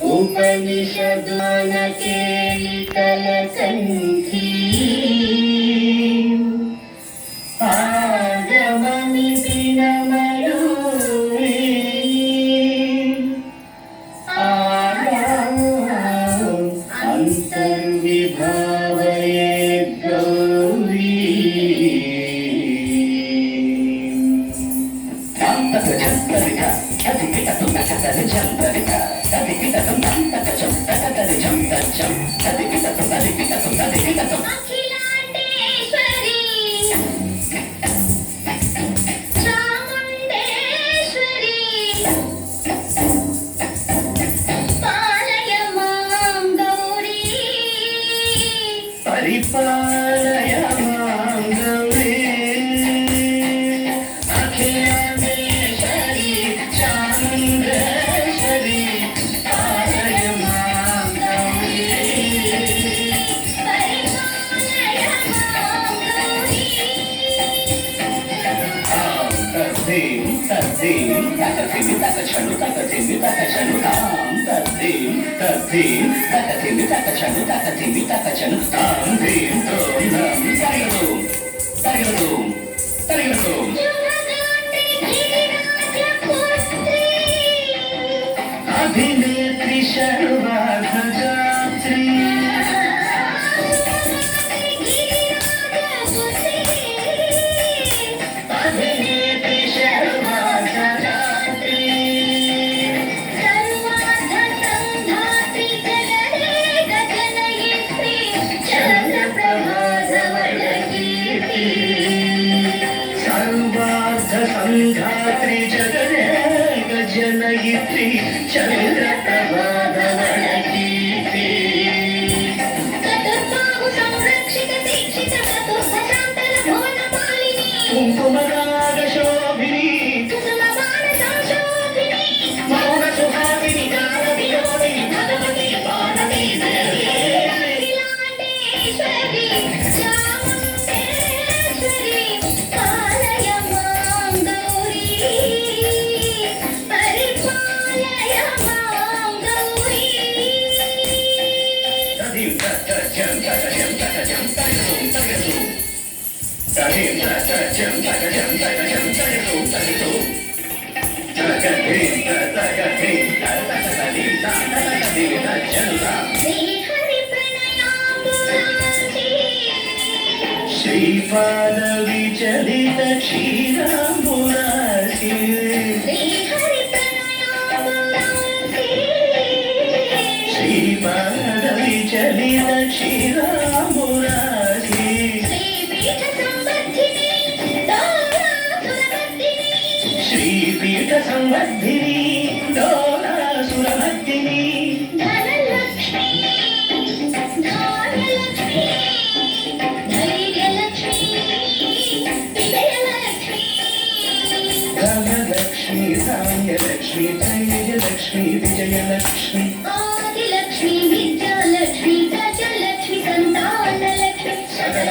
उपनिषद्वान केलिकलकन्ठी आगममिति नमयूरि अन्तर्विभावयेद्गौरी परिपालय मां गौरी अखिलांडेश्वरी चामुण्डेश्वरी पालय मां गौरी परिपालय मां गौरी तद्धिं तद्धिं तकथिमि तकछनु तकथिमि तकछनु तां तद्धिं तद्धिं तकथिमि तकछनु तकथिमि तकछनु तां धिं त्रों नं तरिगतुं तरिगतुं तरिगतुं अभिनेत्री सर्वार्थदात्री अभिनेत्री सर्वार्थदात्री सर्वार्थसंधात्री जनयित्री चन्द्रप्रभाधवलकीर्ति सर्वार्थसंधात्री जनयित्री चन्द्रप्रभाधवलकीर्ति चतुर्बाहु संरक्षित दीक्षित चतुर्भुजान्तल भुवनपालिनी कुङ्कुमरागशोभिनी कुसुमबाण संशोभिनी मौनसुहासिनी गानविनोदिनी भगवती पार्वती देवी अखिलाण्डेश्वरी चामुण्डेश्वरी पालय मां गौरी परिपालय मां गौरी तदिं तत्तजं ततजं ततजं तरितुं तरितुं तदिं तत्तजं ततजं ततजं तरितुं तरितुं तकधिं ततकधिं ततकधिं ततकधिं तज्जनुता श्रीहरिप्रणयाम्बुरासी श्रीपादविचलित क्षीराम्बुरासी श्रीहरिप्रणयाम्बुरासी श्रीपादविचलित क्षीराम्बुरासी श्रीपीठ संवर्धिनी डोलासुरमर्दिनी श्रीपीठ संवर्धिनी डोलासुरमर्दिनी धनलक्ष्मी धान्यलक्ष्मी धैर्यलक्ष्मी विजयलक्ष्मी धनलक्ष्मी धान्यलक्ष्मी धैर्यलक्ष्मी विजयलक्ष्मी आदिलक्ष्मी विद्यालक्ष्मी गजलक्ष्मी संतानलक्ष्मी सकल